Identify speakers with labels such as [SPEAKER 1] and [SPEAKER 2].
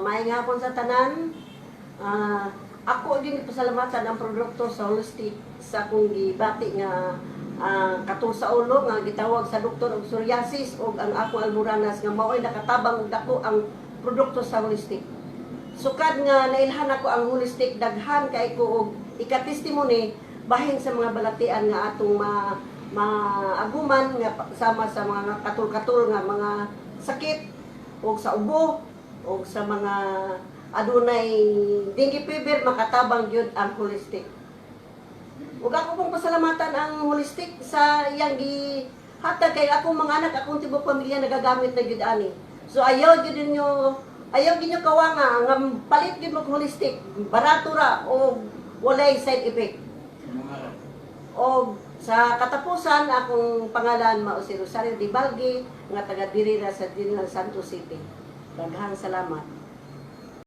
[SPEAKER 1] Maayong hapon sa tanan. Ako din pasalamatan ang produkto sa holistic sa akong gibati nga katul sa ulo nga gitawag sa doktor og psoriasis og ang akong almoranas nga mao'y nakatabang og dako ang produkto sa holistic. Sukad nga nailhan ako ang holistic, daghan kay ko og ikatestimony bahin sa mga balatian nga atong maaguman nga sama sa mga katul-katul nga mga sakit og sa ubo o sa mga adunay dengue fever, makatabang yun ang holistic. Ug ako pong pasalamatan ang holistic sa iyang gihatag kay akong mga anak, akong tibok pamilya nagagamit na gyud ani. So ayaw gyud ninyo kawanga nga palit gyud mo holistic, barato ra o walay side effect. O sa katapusan, akong pangalan mao si Rosario Di Balgi, nga taga diri ra sa General Santos City. Daghang salamat.